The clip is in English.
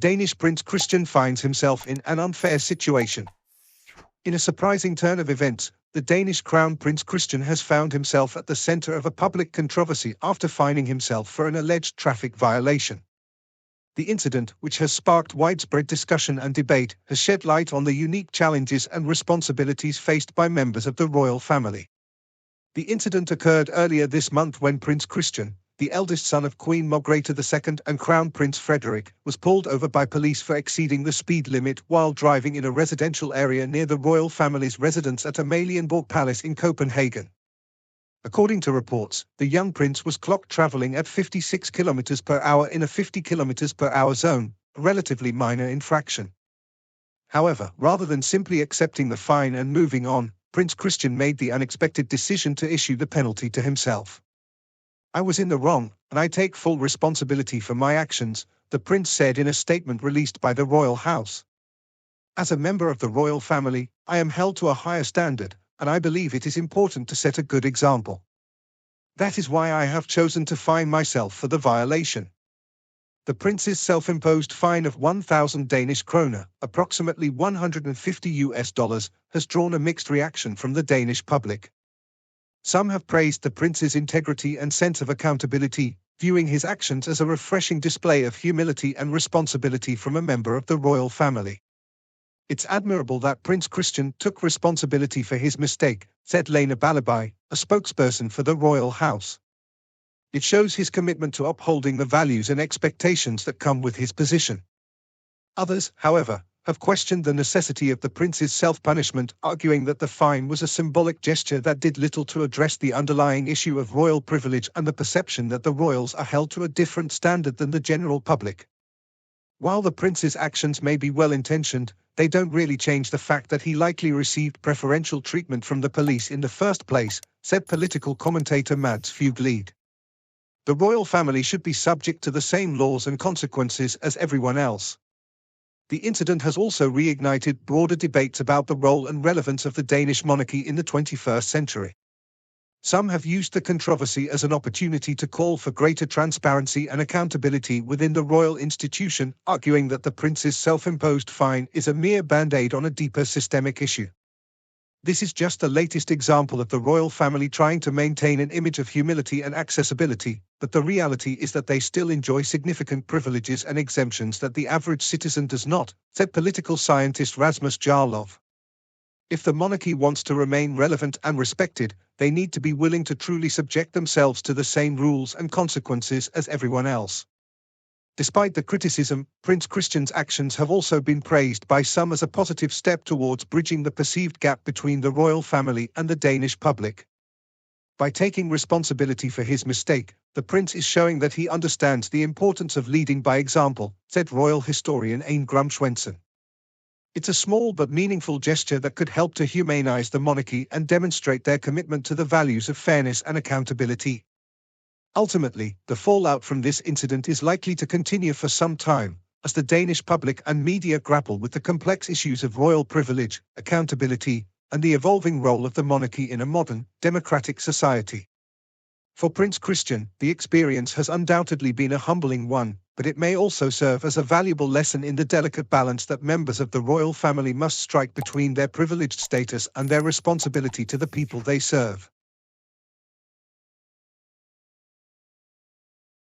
Danish Prince Christian finds himself in an unfair situation. In a surprising turn of events, the Danish Crown Prince Christian has found himself at the center of a public controversy after finding himself for an alleged traffic violation. The incident, which has sparked widespread discussion and debate, has shed light on the unique challenges and responsibilities faced by members of the royal family. The incident occurred earlier this month when Prince Christian, the eldest son of Queen Margrethe II and Crown Prince Frederik, was pulled over by police for exceeding the speed limit while driving in a residential area near the royal family's residence at Amalienborg Palace in Copenhagen. According to reports, the young prince was clocked traveling at 56 km per hour in a 50 km per hour zone, a relatively minor infraction. However, rather than simply accepting the fine and moving on, Prince Christian made the unexpected decision to issue the penalty to himself. "I was in the wrong, and I take full responsibility for my actions," the prince said in a statement released by the royal house. "As a member of the royal family, I am held to a higher standard, and I believe it is important to set a good example. That is why I have chosen to fine myself for the violation." The prince's self-imposed fine of 1,000 Danish kroner, approximately $150, has drawn a mixed reaction from the Danish public. Some have praised the prince's integrity and sense of accountability, viewing his actions as a refreshing display of humility and responsibility from a member of the royal family. "It's admirable that Prince Christian took responsibility for his mistake," said Lena Balabai, a spokesperson for the royal house. "It shows his commitment to upholding the values and expectations that come with his position." Others, however, have questioned the necessity of the prince's self-punishment, arguing that the fine was a symbolic gesture that did little to address the underlying issue of royal privilege and the perception that the royals are held to a different standard than the general public. While the prince's actions may be well-intentioned, they don't really change the fact that he likely received preferential treatment from the police in the first place, said political commentator Mads Fuglede. "The royal family should be subject to the same laws and consequences as everyone else." The incident has also reignited broader debates about the role and relevance of the Danish monarchy in the 21st century. Some have used the controversy as an opportunity to call for greater transparency and accountability within the royal institution, arguing that the prince's self-imposed fine is a mere band-aid on a deeper systemic issue. This is just the latest example of the royal family trying to maintain an image of humility and accessibility, but the reality is that they still enjoy significant privileges and exemptions that the average citizen does not, said political scientist Rasmus Jarlov. If the monarchy wants to remain relevant and respected, they need to be willing to truly subject themselves to the same rules and consequences as everyone else. Despite the criticism, Prince Christian's actions have also been praised by some as a positive step towards bridging the perceived gap between the royal family and the Danish public. By taking responsibility for his mistake, the prince is showing that he understands the importance of leading by example, said royal historian Ane Grumswensen. "It's a small but meaningful gesture that could help to humanize the monarchy and demonstrate their commitment to the values of fairness and accountability." Ultimately, the fallout from this incident is likely to continue for some time, as the Danish public and media grapple with the complex issues of royal privilege, accountability, and the evolving role of the monarchy in a modern, democratic society. For Prince Christian, the experience has undoubtedly been a humbling one, but it may also serve as a valuable lesson in the delicate balance that members of the royal family must strike between their privileged status and their responsibility to the people they serve.